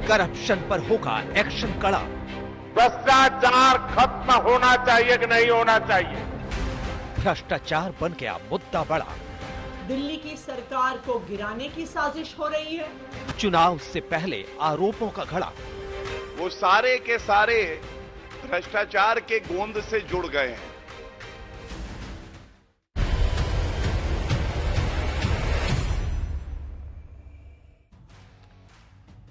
Corruption पर होगा action कड़ा। भ्रष्टाचार खत्म होना चाहिए कि नहीं होना चाहिए? भ्रष्टाचार बन गया मुद्दा बड़ा। दिल्ली की सरकार को गिराने की साजिश हो रही है। चुनाव से पहले आरोपों का घड़ा। वो सारे के सारे भ्रष्टाचार के गोंद से जुड़ गए हैं।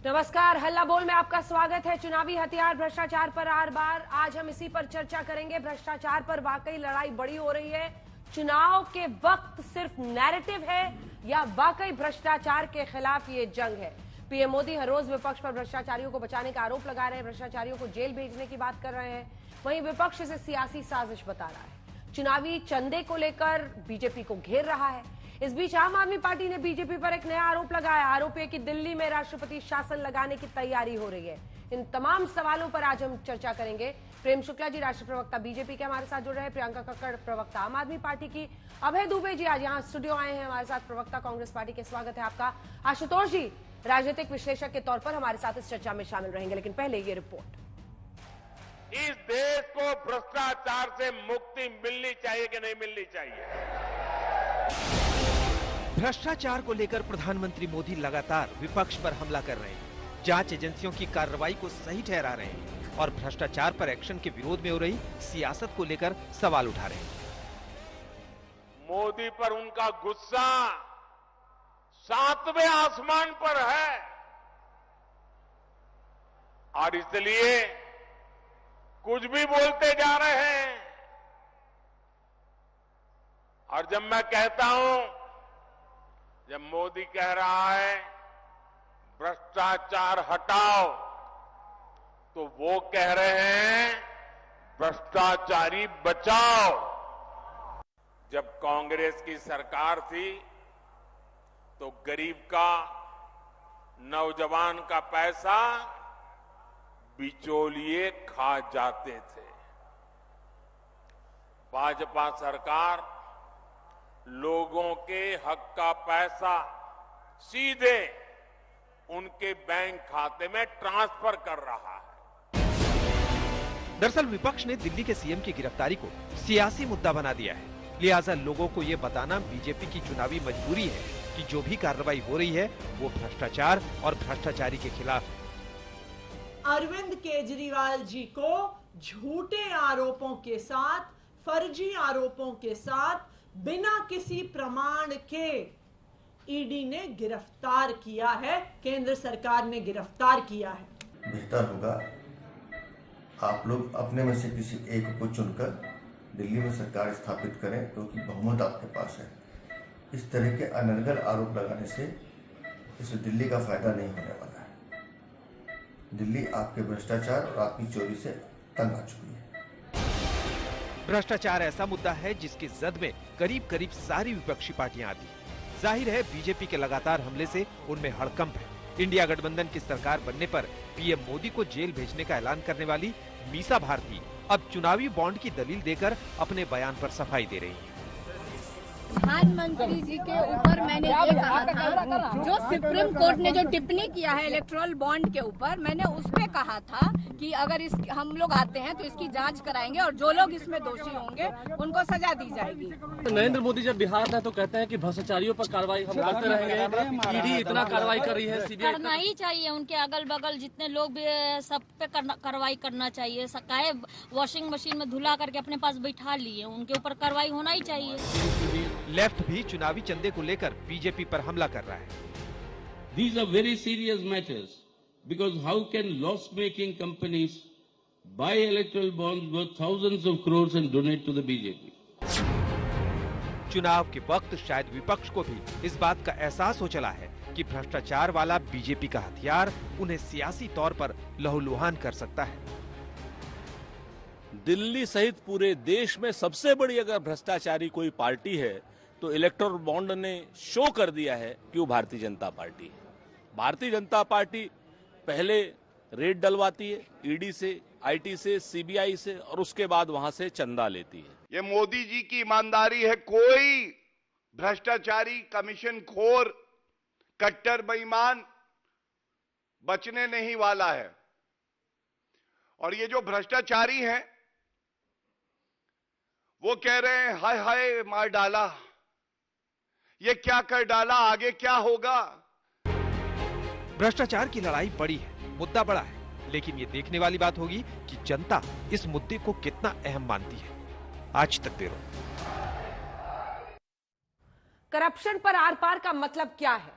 नमस्कार, हल्ला बोल में आपका स्वागत है। चुनावी हथियार भ्रष्टाचार पर आर बार, आज हम इसी पर चर्चा करेंगे। भ्रष्टाचार पर वाकई लड़ाई बड़ी हो रही है। चुनाव के वक्त सिर्फ नैरेटिव है या वाकई भ्रष्टाचार के खिलाफ ये जंग है? पीएम मोदी हर रोज विपक्ष पर भ्रष्टाचारियों को बचाने का आरोप लगा रहे हैं, भ्रष्टाचारियों को जेल भेजने की बात कर रहे हैं। वहीं विपक्ष इसे सियासी साजिश बता रहा है। चुनावी चंदे को लेकर बीजेपी को घेर रहा है। इस बीच आम आदमी पार्टी ने बीजेपी पर एक नया आरोप लगाया। आरोप है कि दिल्ली में राष्ट्रपति शासन लगाने की तैयारी हो रही है। इन तमाम सवालों पर आज हम चर्चा करेंगे। प्रेम शुक्ला जी राष्ट्रीय प्रवक्ता बीजेपी के हमारे साथ जुड़ रहे हैं, प्रियंका कक्कड़ प्रवक्ता आम आदमी पार्टी की, अभय दुबे जी आज यहाँ स्टूडियो आए हैं हमारे साथ, प्रवक्ता कांग्रेस पार्टी के। स्वागत है आपका। आशुतोष जी राजनीतिक विश्लेषक के तौर पर हमारे साथ इस चर्चा में शामिल रहेंगे, लेकिन पहले ये रिपोर्ट। इस देश को भ्रष्टाचार से मुक्ति मिलनी चाहिए कि नहीं मिलनी चाहिए? भ्रष्टाचार को लेकर प्रधानमंत्री मोदी लगातार विपक्ष पर हमला कर रहे हैं, जांच एजेंसियों की कार्रवाई को सही ठहरा रहे हैं और भ्रष्टाचार पर एक्शन के विरोध में हो रही सियासत को लेकर सवाल उठा रहे हैं। मोदी पर उनका गुस्सा 7वें आसमान पर है और इसलिए कुछ भी बोलते जा रहे हैं। और जब मैं कहता हूं, जब मोदी कह रहा है भ्रष्टाचार हटाओ, तो वो कह रहे हैं भ्रष्टाचारी बचाओ। जब कांग्रेस की सरकार थी तो गरीब का, नौजवान का पैसा बिचौलिए खा जाते थे। भाजपा सरकार लोगों के हक का पैसा सीधे उनके बैंक खाते में ट्रांसफर कर रहा है। दरअसल विपक्ष ने दिल्ली के सीएम की गिरफ्तारी को सियासी मुद्दा बना दिया है। लिहाजा लोगों को ये बताना बीजेपी की चुनावी मजबूरी है कि जो भी कार्रवाई हो रही है वो भ्रष्टाचार और भ्रष्टाचारी के खिलाफ है। अरविंद केजरीवाल जी को झूठे आरोपों के साथ, फर्जी आरोपों के साथ, बिना किसी प्रमाण के ईडी ने गिरफ्तार किया है, केंद्र सरकार ने गिरफ्तार किया है। बेहतर होगा आप लोग अपने में से किसी एक को चुनकर दिल्ली में सरकार स्थापित करें, क्योंकि बहुमत आपके पास है। इस तरह के अनर्गल आरोप लगाने से इससे दिल्ली का फायदा नहीं होने वाला है। दिल्ली आपके भ्रष्टाचार और आपकी चोरी से तंग आ चुकी है। भ्रष्टाचार ऐसा मुद्दा है जिसकी जद में करीब करीब सारी विपक्षी पार्टियां आती हैं। जाहिर है बीजेपी के लगातार हमले से उनमें हड़कंप है। इंडिया गठबंधन की सरकार बनने पर पीएम मोदी को जेल भेजने का ऐलान करने वाली मीसा भारती अब चुनावी बॉन्ड की दलील देकर अपने बयान पर सफाई दे रही है। प्रधानमंत्री जी के ऊपर मैंने ये कहा था, जो सुप्रीम कोर्ट ने जो टिप्पणी किया है इलेक्टोरल बॉन्ड के ऊपर, मैंने उस पे कहा था कि अगर हम लोग आते हैं तो इसकी जांच कराएंगे और जो लोग इसमें दोषी होंगे उनको सजा दी जाएगी। नरेंद्र मोदी जब बिहार में तो कहते हैं कि भ्रष्टाचारियों पर कार्रवाई हम करते रहेंगे। ईडी इतना कार्रवाई कर रही है, सीबीआई करना ही चाहिए। उनके अगल बगल जितने लोग भी सब पे कार्रवाई करना चाहिए। सकाए वॉशिंग मशीन में धुला करके अपने पास बैठा लिए, उनके ऊपर कार्रवाई होना ही चाहिए। लेफ्ट भी चुनावी चंदे को लेकर बीजेपी पर हमला कर रहा है। These are very serious matters because how can loss-making companies buy electoral bonds worth thousands of crores and donate to the BJP? चुनाव के वक्त शायद विपक्ष को भी इस बात का एहसास हो चला है कि भ्रष्टाचार वाला बीजेपी का हथियार उन्हें सियासी तौर पर लहूलुहान कर सकता है। दिल्ली सहित पूरे देश में सबसे बड़ी अगर भ्रष्टाचारी कोई पार्टी है तो इलेक्टोरल बॉन्ड ने शो कर दिया है कि वो भारतीय जनता पार्टी है। भारतीय जनता पार्टी पहले रेड डलवाती है ईडी से, आईटी से, सीबीआई से और उसके बाद वहां से चंदा लेती है। ये मोदी जी की ईमानदारी है। कोई भ्रष्टाचारी, कमीशन खोर, कट्टर बेईमान बचने नहीं वाला है। और ये जो भ्रष्टाचारी हैं वो कह रहे हैं हाय हाय मार डाला, ये क्या कर डाला, आगे क्या होगा। भ्रष्टाचार की लड़ाई बड़ी है, मुद्दा बड़ा है, लेकिन ये देखने वाली बात होगी कि जनता इस मुद्दे को कितना अहम मानती है। आज तक ब्यूरो। करप्शन पर आर पार का मतलब क्या है?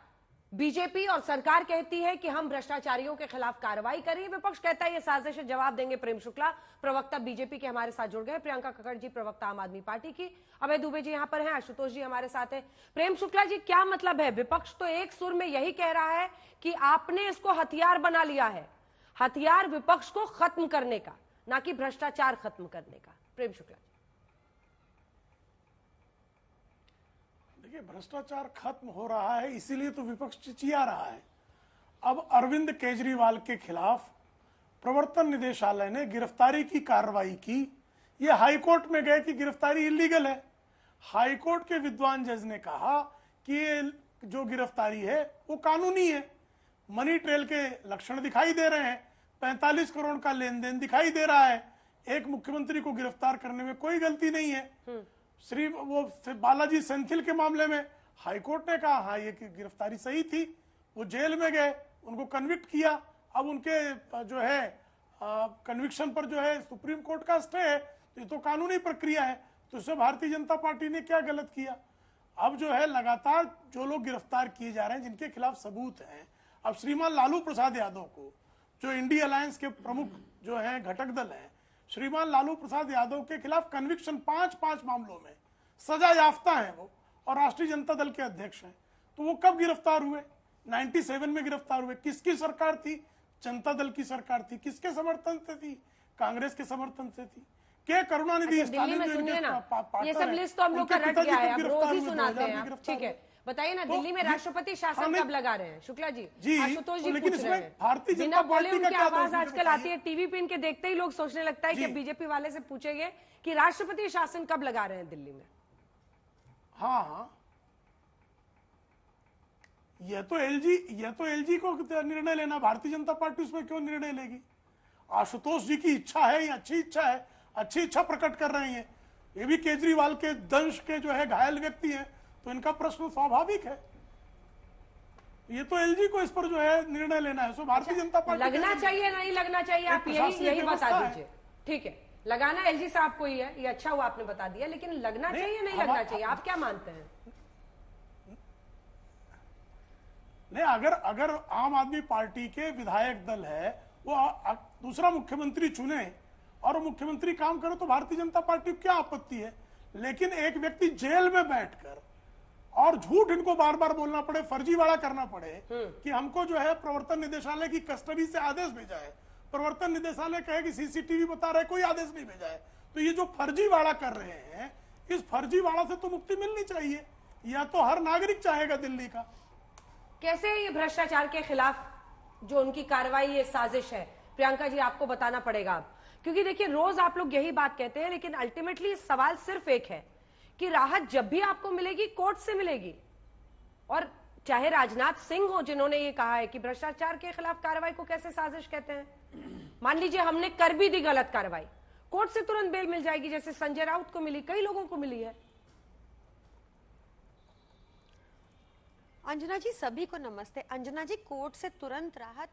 बीजेपी और सरकार कहती है कि हम भ्रष्टाचारियों के खिलाफ कार्रवाई करें, विपक्ष कहता है ये साजिश है। जवाब देंगे प्रेम शुक्ला, प्रवक्ता बीजेपी के हमारे साथ जुड़ गए। प्रियंका कक्कड़ जी, प्रवक्ता आम आदमी पार्टी की। अभय दुबे जी यहां पर हैं, आशुतोष जी हमारे साथ हैं। प्रेम शुक्ला जी, क्या मतलब है? विपक्ष तो एक सुर में यही कह रहा है कि आपने इसको हथियार बना लिया है, हथियार विपक्ष को खत्म करने का, ना कि भ्रष्टाचार खत्म करने का। प्रेम शुक्ला जी। देखिए, भ्रष्टाचार खत्म हो रहा है इसीलिए तो विपक्ष चिचिया रहा है। अब अरविंद केजरीवाल के खिलाफ प्रवर्तन निदेशालय ने गिरफ्तारी की कार्रवाई की। ये हाईकोर्ट में गए कि गिरफ्तारी इलीगल है। हाईकोर्ट के विद्वान जज ने कहा कि ये जो गिरफ्तारी है वो कानूनी है। मनी ट्रेल के लक्षण दिखाई दे रहे हैं, 45 करोड़ का लेन देन दिखाई दे रहा है। एक मुख्यमंत्री को गिरफ्तार करने में कोई गलती नहीं है। वो बालाजी सेंथिल के मामले में हाईकोर्ट ने कहा हाँ ये गिरफ्तारी सही थी, वो जेल में गए, उनको कन्विक्ट किया। अब उनके जो है कन्विक्शन पर जो है सुप्रीम कोर्ट का स्टे है, तो ये तो कानूनी प्रक्रिया है। तो इससे भारतीय जनता पार्टी ने क्या गलत किया? अब जो है लगातार जो लोग गिरफ्तार किए जा रहे हैं जिनके खिलाफ सबूत हैं, अब श्रीमान लालू प्रसाद यादव को, जो इंडी अलायंस के प्रमुख जो है घटक दल है, श्रीमान लालू प्रसाद यादव के खिलाफ कन्विक्शन 5 मामलों में सजा याफ्ता है वो, और राष्ट्रीय जनता दल के अध्यक्ष हैं। तो वो कब गिरफ्तार हुए? 97 में गिरफ्तार हुए। किसकी सरकार थी? जनता दल की सरकार थी। किसके समर्थन से थी? कांग्रेस के समर्थन से थी। के करुणानिधि दिल्ली में सुनिए ना, ये सब लिस्ट तो हम लोग का रट गया है, अब रोज ही सुनाते हैं। ठीक है, बताइए ना, दिल्ली में राष्ट्रपति शासन कब लगा रहे हैं? शुक्ला जी, आशुतोष जी पूछ रहे हैं। बिना बोले उनकी आवाज आजकल आती है टीवी पे, इनके देखते ही लोग सोचने लगता है कि बीजेपी वाले से पूछेंगे कि राष्ट्रपति शासन कब लगा रहे हैं दिल्ली में। हाँ, ये तो एलजी को निर्णय लेना, भारतीय जनता पार्टी उसमें क्यों निर्णय लेगी? आशुतोष जी की इच्छा है, ये अच्छी इच्छा है, अच्छी इच्छा प्रकट कर रहे हैं। ये भी केजरीवाल के दंश के जो है घायल व्यक्ति हैं, तो इनका प्रश्न स्वाभाविक है। ये तो एलजी को इस पर जो है निर्णय लेना है। सो भारतीय जनता पार्टी लगना चाहिए नहीं लगना चाहिए, आप यही बता दीजिए। ठीक है, लगाना एलजी साहब को ही है, ये अच्छा हुआ आपने बता दिया, लेकिन लगना चाहिए नहीं लगना चाहिए, आप क्या मानते हैं? नहीं, अगर आम आदमी पार्टी के विधायक दल है वो दूसरा मुख्यमंत्री चुने और मुख्यमंत्री काम करे तो भारतीय जनता पार्टी को क्या आपत्ति है? लेकिन एक व्यक्ति जेल में बैठकर और झूठ इनको बार बार बोलना पड़े, फर्जीवाड़ा करना पड़े कि हमको जो है प्रवर्तन निदेशालय की कस्टडी से आदेश भेजा है, प्रवर्तन निदेशालय कहे कि सीसीटीवी बता रहे कोई आदेश नहीं भेजा है। तो ये जो फर्जीवाड़ा कर रहे हैं, इस फर्जीवाड़ा से तो मुक्ति मिलनी चाहिए, या तो हर नागरिक चाहेगा दिल्ली का। कैसे ये भ्रष्टाचार के खिलाफ जो उनकी कार्रवाई ये साजिश है, प्रियंका जी आपको बताना पड़ेगा अब, क्योंकि देखिए रोज आप लोग यही बात कहते हैं, लेकिन अल्टीमेटली सवाल सिर्फ एक है कि राहत जब भी आपको मिलेगी कोर्ट से मिलेगी। और चाहे राजनाथ सिंह हो जिन्होंने ये कहा है कि भ्रष्टाचार के खिलाफ कार्रवाई को कैसे साजिश कहते हैं। मान लीजिए हमने कर भी दी गलत कार्रवाई, कोर्ट से तुरंत बेल मिल जाएगी, जैसे संजय राउत को मिली, कई लोगों को मिली है। अंजना जी, सभी को नमस्ते। अंजना जी, कोर्ट से तुरंत राहत,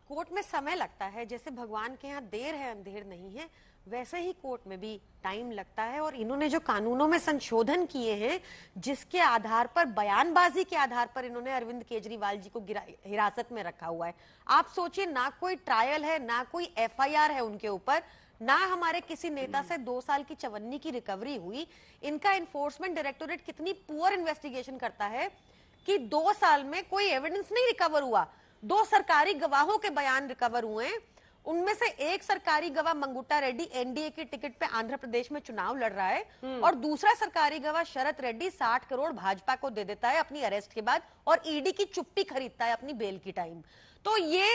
कोर्ट में समय लगता है, जैसे भगवान के यहाँ देर है अंधेर नहीं है, वैसे ही कोर्ट में भी टाइम लगता है। और इन्होंने जो कानूनों में संशोधन किए हैं, जिसके आधार पर, बयानबाजी के आधार पर इन्होंने अरविंद केजरीवाल जी को हिरासत में रखा हुआ है। आप सोचिए, ना कोई ट्रायल है, ना कोई एफआईआर है उनके ऊपर, ना हमारे किसी नेता से 2 साल की चवन्नी की रिकवरी हुई। इनका एनफोर्समेंट डायरेक्टोरेट कितनी पुअर इन्वेस्टिगेशन करता है कि 2 साल में कोई एविडेंस नहीं रिकवर हुआ। 2 सरकारी गवाहों के बयान रिकवर हुए, उनमें से एक सरकारी गवाह मंगुट्टा रेड्डी एनडीए की टिकट पे आंध्र प्रदेश में चुनाव लड़ रहा है, और दूसरा सरकारी गवाह शरत रेड्डी 60 करोड़ भाजपा को दे देता है अपनी अरेस्ट के बाद, और ईडी की चुप्पी खरीदता है अपनी बेल की टाइम। तो ये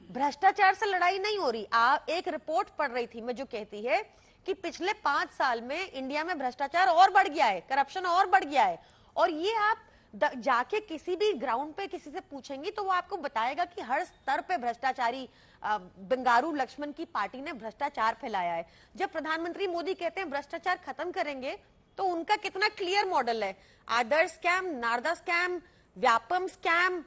भ्रष्टाचार से लड़ाई नहीं हो रही। एक रिपोर्ट पढ़ रही थी मैं जो कहती है कि पिछले 5 साल में इंडिया में भ्रष्टाचार और बढ़ गया है, करप्शन और बढ़ गया है, और ये आप जाके किसी भी ग्राउंड पे किसी से पूछेंगी तो वो आपको बताएगा कि हर स्तर पे भ्रष्टाचारी बंगारू लक्ष्मण की पार्टी ने भ्रष्टाचार फैलाया है। जब प्रधानमंत्री मोदी कहते हैं भ्रष्टाचार खत्म करेंगे, तो उनका कितना क्लियर मॉडल है। Adarsh scam, Narada scam, Vyapam scam,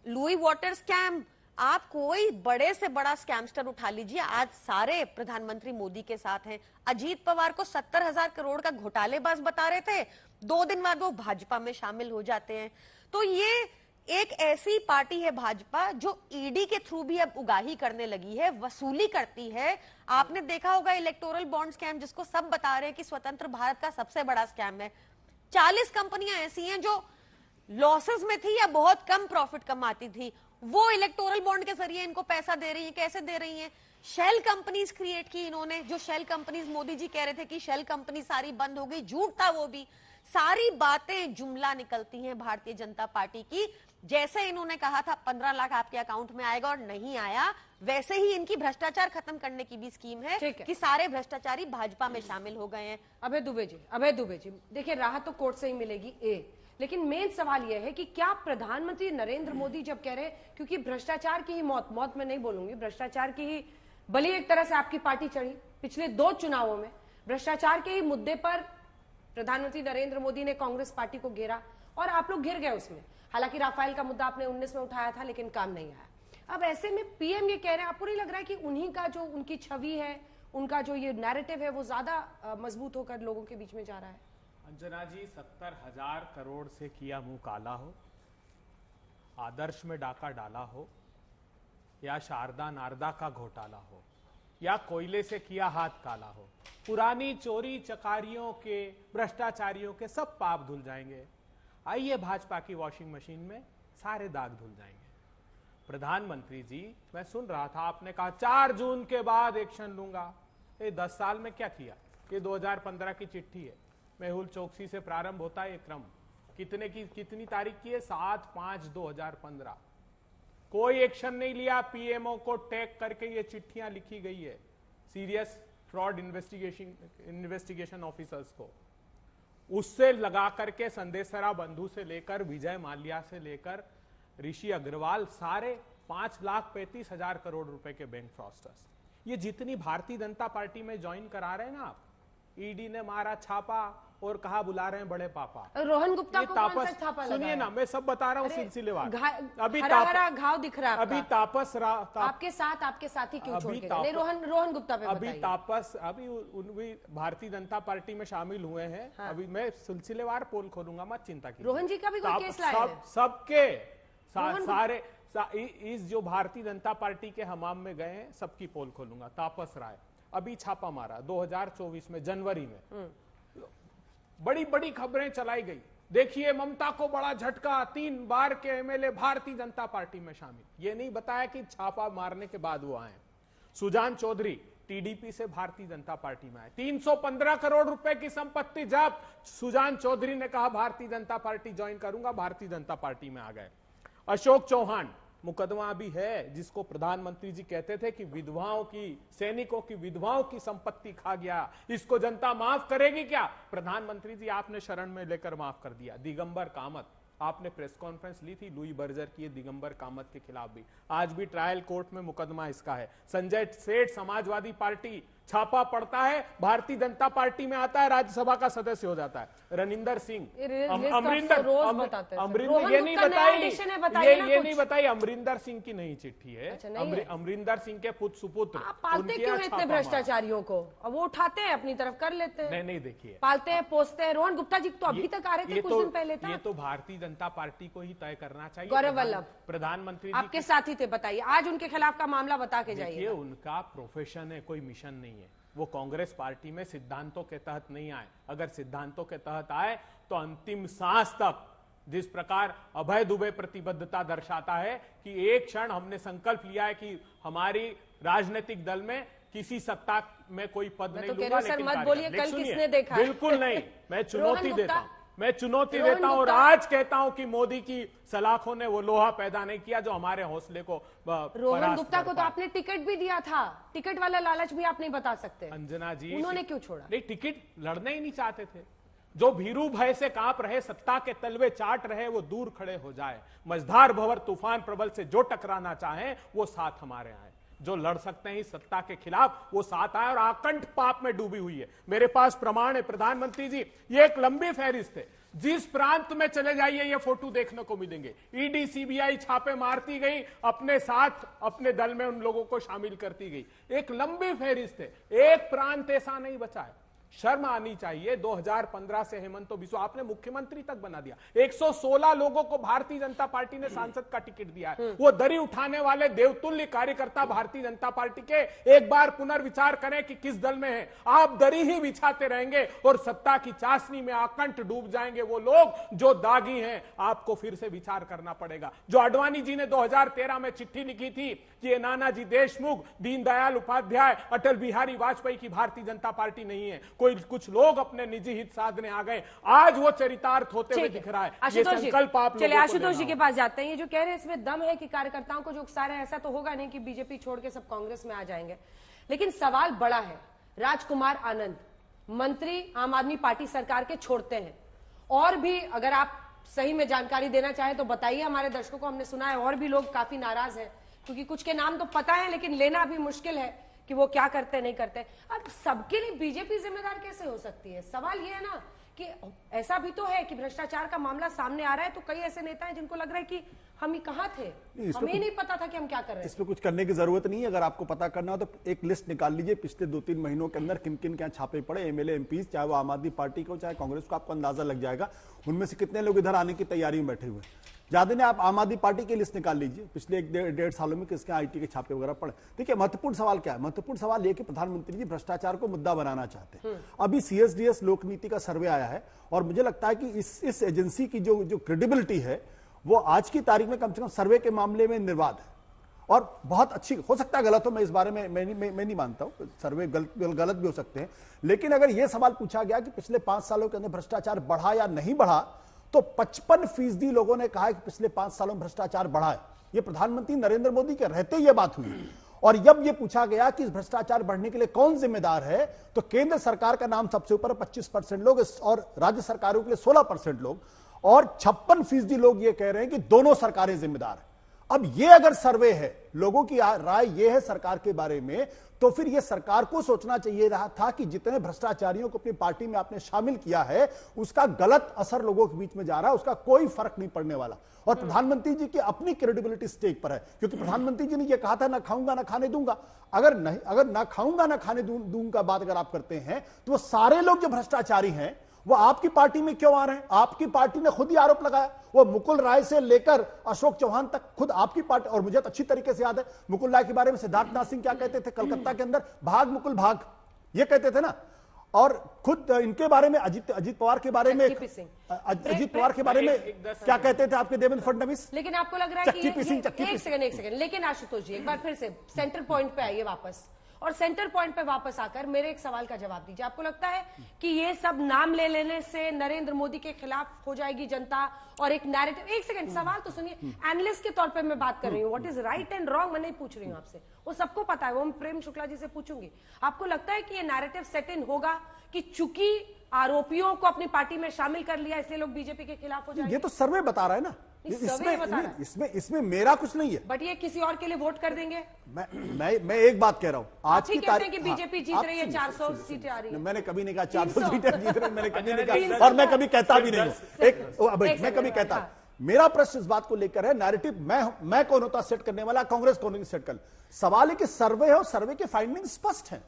Louis water scam, आप कोई बड़े से बड़ा स्कैमस्टर उठा लीजिए, आज सारे प्रधानमंत्री मोदी के साथ हैं। अजीत पवार को 70,000 करोड़ का घोटालेबाज बता रहे थे, 2 दिन बाद वो भाजपा में शामिल हो जाते हैं। तो ये एक ऐसी पार्टी है भाजपा जो ईडी के थ्रू भी अब उगाही करने लगी है, वसूली करती है। आपने देखा होगा इलेक्टोरल बॉन्ड स्कैम, जिसको सब बता रहे हैं कि स्वतंत्र भारत का सबसे बड़ा स्कैम है। 40 कंपनियां ऐसी हैं जो लॉसेस में थी या बहुत कम प्रॉफिट कमाती थी, वो इलेक्टोरल बॉन्ड के जरिए इनको पैसा दे रही है। कैसे दे रही हैं? शेल कंपनीज क्रिएट की इन्होंने, जो शेल कंपनीज मोदी जी कह रहे थे कि शेल कंपनी सारी बंद हो गई, झूठ था वो भी। सारी बातें जुमला निकलती हैं भारतीय जनता पार्टी की। जैसे इन्होंने कहा था 15 लाख आपके अकाउंट में आएगा और नहीं आया, वैसे ही इनकी भ्रष्टाचार खत्म करने की भी स्कीम है कि सारे भ्रष्टाचारी भाजपा में शामिल हो गए हैं। अभय दुबे जी, देखिए राहत तो कोर्ट से ही मिलेगी लेकिन मेन सवाल यह है कि क्या प्रधानमंत्री नरेंद्र मोदी जब कह रहे हैं, क्योंकि भ्रष्टाचार की ही मौत में नहीं बोलूंगी, भ्रष्टाचार की ही बलि एक तरह से आपकी पार्टी चढ़ी पिछले 2 चुनावों में। भ्रष्टाचार के ही मुद्दे पर प्रधानमंत्री नरेंद्र मोदी ने कांग्रेस पार्टी को घेरा और आप लोग घिर गए उसमें। हालांकि राफेल का मुद्दा आपने 19 में उठाया था लेकिन काम नहीं आया। अब ऐसे में पीएम ये कह रहे हैं, आपको नहीं लग रहा है कि उन्हीं का जो उनकी छवि है, उनका जो ये नैरेटिव है, वो ज्यादा मजबूत होकर लोगों के बीच में जा रहा है? अंजना जी, 70,000 करोड़ से किया मुंह काला हो, आदर्श में डाका डाला हो, या शारदा नारदा का घोटाला हो, या कोयले से किया हाथ काला हो, पुरानी चोरी चकारियों के, भ्रष्टाचारियों के सब पाप धुल जाएंगे। आइए भाजपा की वॉशिंग मशीन में सारे दाग धुल जाएंगे। प्रधानमंत्री जी, मैं सुन रहा था आपने कहा 4 जून के बाद एक्शन लूंगा। ये 10 साल में क्या किया? ये 2015 की चिट्ठी है, मेहुल चोकसी से प्रारंभ होता है ये क्रम। कितनी तारीख की है? 7/5/2015। कोई एक्शन नहीं लिया। पीएमओ को टैग करके ये चिट्ठियां लिखी गई है सीरियस फ्रॉड इन्वेस्टिगेशन ऑफिसर्स को। उससे लगा करके संदेशरा बंधु से लेकर विजय माल्या से लेकर ऋषि अग्रवाल, सारे 5,35,000 करोड़ रुपए के बैंक फ्रॉस्टर्स। ये जितनी भारतीय जनता पार्टी में ज्वाइन करा रहे हैं ना आप, ईडी ने मारा छापा और कहा बुला रहे हैं बड़े पापा। रोहन गुप्ता को कौन सा छापा लगा? सुनिए ना, मैं सब बता रहा हूँ सिलसिलेवार। अभी हरा घाव दिख रहा है अभी तापस आपके साथ ही क्यों छोड़ के गए? रोहन गुप्ता पे अभी तापस अभी भारतीय जनता पार्टी में शामिल हुए हैं। हाँ। अभी मैं सिलसिलेवार पोल खोलूंगा, मत चिंता कीजिए। रोहन जी का भी कोई केस लाया है? सबके सारे इस जो भारतीय जनता पार्टी के हमाम में गए हैं सबकी पोल खोलूंगा। तापस राय अभी छापा मारा 2024 में जनवरी में। बड़ी बड़ी खबरें चलाई गई। देखिए ममता को बड़ा झटका, 3 बार के एमएलए भारतीय जनता पार्टी में शामिल। ये नहीं बताया कि छापा मारने के बाद वो आए। सुजान चौधरी टीडीपी से भारतीय जनता पार्टी में आए। 315 करोड़ रुपए की संपत्ति जब्त। सुजान चौधरी ने कहा भारतीय जनता पार्टी ज्वाइन करूंगा, भारतीय जनता पार्टी में आ गए। अशोक चौहान, मुकदमा भी है जिसको प्रधानमंत्री जी कहते थे कि विधवाओं की, सैनिकों की विधवाओं की संपत्ति खा गया, इसको जनता माफ करेगी क्या? प्रधानमंत्री जी आपने शरण में लेकर माफ कर दिया। दिगंबर कामत, आपने प्रेस कॉन्फ्रेंस ली थी लुई बर्जर की, दिगंबर कामत के खिलाफ भी आज भी ट्रायल कोर्ट में मुकदमा इसका है। संजय सेठ समाजवादी पार्टी, छापा पड़ता है, भारतीय जनता पार्टी में आता है, राज्यसभा का सदस्य हो जाता है। रनिंदर सिंह, अमरिंदर ये नहीं बताई अमरिंदर सिंह की नई चिट्ठी है। अमरिंदर सिंह के पुत्र सुपुत्र पालते क्यों इतने भ्रष्टाचारियों को? अब वो उठाते हैं अपनी तरफ कर लेते हैं। नहीं देखिए, पालते हैं पोसते हैं। रोहन गुप्ता जी तो अभी तक आ रहे थे, कुछ दिन पहले था। ये तो भारतीय जनता पार्टी को ही तय करना चाहिए। गौरव वल्लभ प्रधानमंत्री आपके साथ ही थे, बताइए आज उनके खिलाफ का मामला बता के जाइए। उनका प्रोफेशन है, कोई मिशन नहीं है। वो कांग्रेस पार्टी में सिद्धांतों के तहत नहीं आए। अगर सिद्धांतों के तहत आए तो अंतिम सांस तक, जिस प्रकार अभय दुबे प्रतिबद्धता दर्शाता है कि एक क्षण हमने संकल्प लिया है कि हमारी राजनीतिक दल में किसी सत्ता में कोई पद नहीं लूंगा, लेकिन मत बोलिए कल किसने देखा? बिल्कुल नहीं, मैं चुनौती देता हूं, मैं चुनौती देता हूं और आज कहता हूं कि मोदी की सलाखों ने वो लोहा पैदा नहीं किया जो हमारे हौसले को। रोहन गुप्ता को तो आपने टिकट भी दिया था, टिकट वाला लालच भी आप नहीं बता सकते। अंजना जी, उन्होंने क्यों छोड़ा? नहीं, टिकट लड़ना ही नहीं चाहते थे। जो भीरू भय से कांप रहे, सत्ता के तलवे चाट रहे, वो दूर खड़े हो जाए। मझधार भंवर तूफान प्रबल से जो टकराना चाहे वो साथ हमारे आए। जो लड़ सकते हैं इस सत्ता के खिलाफ वो साथ आए और आकंठ पाप में डूबी हुई है। मेरे पास प्रमाण है प्रधानमंत्री जी, ये एक लंबी फहरिस्त है। जिस प्रांत में चले जाइए ये फोटो देखने को मिलेंगे। ईडी सीबीआई छापे मारती गई, अपने साथ अपने दल में उन लोगों को शामिल करती गई। एक लंबी फहरिस्त है, एक प्रांत ऐसा नहीं बचा है। शर्म आनी चाहिए। 2015 से हेमंत बिस्वा आपने मुख्यमंत्री तक बना दिया। 116 लोगों को भारतीय जनता पार्टी ने सांसद का टिकट दिया है। वो दरी उठाने वाले देवतुल्य कार्यकर्ता भारतीय जनता पार्टी के एक बार पुनर्विचार करें कि किस दल में है। आप दरी ही बिछाते रहेंगे और सत्ता की चाशनी में आकंठ डूब जाएंगे वो लोग जो दागी हैं। आपको फिर से विचार करना पड़ेगा। जो अडवाणी जी ने 2013 में चिट्ठी लिखी थी कि ये नानाजी देशमुख, दीनदयाल उपाध्याय, अटल बिहारी वाजपेयी की भारतीय जनता पार्टी नहीं है। कोई कुछ लोग अपने निजी हित साधने आ गए, आज वो चरितार्थ होते हुए दिख रहा है। ये संकल्प आप चलिए आशुतोष जी के पास जाते हैं। ये जो कह रहे हैं इसमें दम है कि कार्यकर्ताओं को जो उकसा रहे हैं, ऐसा तो होगा नहीं कि बीजेपी छोड़ के सब कांग्रेस में आ जाएंगे। लेकिन सवाल बड़ा है। राजकुमार आनंद मंत्री आम आदमी पार्टी सरकार के छोड़ते हैं, और भी अगर आप सही में जानकारी देना चाहें तो बताइए हमारे दर्शकों को। हमने सुना है और भी लोग काफी नाराज हैं, क्योंकि कुछ के नाम तो पता है लेकिन लेना भी मुश्किल है कि वो क्या करते नहीं करते। अब सबके लिए बीजेपी जिम्मेदार कैसे हो सकती है? सवाल ये है ना कि ऐसा भी तो है कि भ्रष्टाचार का मामला सामने आ रहा है, तो कई ऐसे नेता हैं जिनको लग रहा है कि हम ही कहां थे, हमें नहीं पता था कि हम क्या कर रहे हैं। इसमें कुछ करने की जरूरत नहीं है। अगर आपको पता करना हो तो एक लिस्ट निकाल लीजिए पिछले 2-3 महीनों के अंदर किन किन क्या छापे पड़े, एमएलए एमपीज, चाहे वो आम आदमी पार्टी को चाहे कांग्रेस को, आपको अंदाजा लग जाएगा उनमें से कितने लोग इधर आने की तैयारी में बैठे हुए। ज्यादा ने आप आम आदमी पार्टी की लिस्ट निकाल लीजिए पिछले 1-1.5 सालों में किसके आईटी के छापे वगैरह पड़े। देखिए महत्वपूर्ण सवाल क्या है? महत्वपूर्ण सवाल यह कि प्रधानमंत्री जी भ्रष्टाचार को मुद्दा बनाना चाहते हैं। अभी सीएसडीएस लोक नीति का सर्वे आया है और मुझे लगता है कि इस एजेंसी की जो क्रेडिबिलिटी है वो आज की तारीख में कम से कम सर्वे के मामले में निर्वाध है और बहुत अच्छी। हो सकता है गलत हो, मैं इस बारे में मैं नहीं मानता हूं, सर्वे गलत भी हो सकते हैं। लेकिन अगर यह सवाल पूछा गया कि पिछले 5 सालों के अंदर भ्रष्टाचार बढ़ा या नहीं बढ़ा, तो 55% लोगों ने कहा कि पिछले 5 सालों में भ्रष्टाचार बढ़ा है। यह प्रधानमंत्री नरेंद्र मोदी के रहते यह बात हुई। और जब यह पूछा गया कि इस भ्रष्टाचार बढ़ने के लिए कौन जिम्मेदार है, तो केंद्र सरकार का नाम सबसे ऊपर 25% लोग और राज्य सरकारों के लिए 16% लोग, और 56% लोग ये कह रहे हैं कि दोनों सरकारें जिम्मेदार हैं। अब ये अगर सर्वे है, लोगों की राय ये है सरकार के बारे में, तो फिर ये सरकार को सोचना चाहिए रहा था कि जितने भ्रष्टाचारियों को अपनी पार्टी में आपने शामिल किया है उसका गलत असर लोगों के बीच में जा रहा है, उसका कोई फर्क नहीं पड़ने वाला। और प्रधानमंत्री जी की अपनी क्रेडिबिलिटी स्टेक पर है, क्योंकि प्रधानमंत्री जी ने यह कहा था ना खाऊंगा ना खाने दूंगा। अगर ना खाऊंगा ना खाने दूंगा बात अगर आप करते हैं तो वो सारे लोग जो भ्रष्टाचारी हैं वो आपकी पार्टी में क्यों आ रहे हैं? आपकी पार्टी ने खुद ही आरोप लगाया। वो मुकुल राय से लेकर अशोक चौहान तक खुद आपकी पार्टी, और मुझे अच्छी तरीके से याद है मुकुल राय के बारे में सिद्धार्थनाथ सिंह क्या कहते थे कलकत्ता के अंदर, भाग मुकुल भाग, ये कहते थे ना। और खुद इनके बारे में अजीत पवार के बारे में क्या कहते थे आपके देवेंद्र फडणवीस। लेकिन आपको लग रहा है कि एक सेकंड, लेकिन आशुतोष जी एक बार फिर से सेंटर पॉइंट पे आइए वापस, और सेंटर पॉइंट पे वापस आकर मेरे एक सवाल का जवाब दीजिए। आपको लगता है कि ये सब नाम ले लेने से नरेंद्र मोदी के खिलाफ हो जाएगी जनता और एक नैरेटिव? एक सेकंड, सवाल तो सुनिए। एनालिस्ट के तौर पे मैं बात कर रही हूँ, what is right and wrong मैं नहीं पूछ रही हूँ आपसे, वो सबको पता है, वो मैं प्रेम शुक्ला जी से पूछूंगी। आपको लगता है कि ये नैरेटिव सेट इन होगा कि चूंकि आरोपियों को अपनी पार्टी में शामिल कर लिया इसलिए लोग बीजेपी के खिलाफ हो जाएंगे? ये तो सर्वे बता रहा है ना, इसमें मेरा कुछ नहीं है। बट ये किसी और के लिए वोट कर देंगे? मैं एक बात कह रहा हूँ, आज की तारीख की बीजेपी जीत रही है, 400 सीटें आ रही है। मैंने कभी नहीं कहा 400 सीटें जीत रही, मैंने कभी नहीं कहा, और मैं कभी कहता भी नहीं हूँ। मैं कभी कहता, मेरा प्रश्न इस बात को लेकर है, नैरेटिव मैं कौन होता सेट करने वाला, कांग्रेस कौन होगी सेट कर। सवाल है कि सर्वे है और सर्वे के फाइंडिंग स्पष्ट है।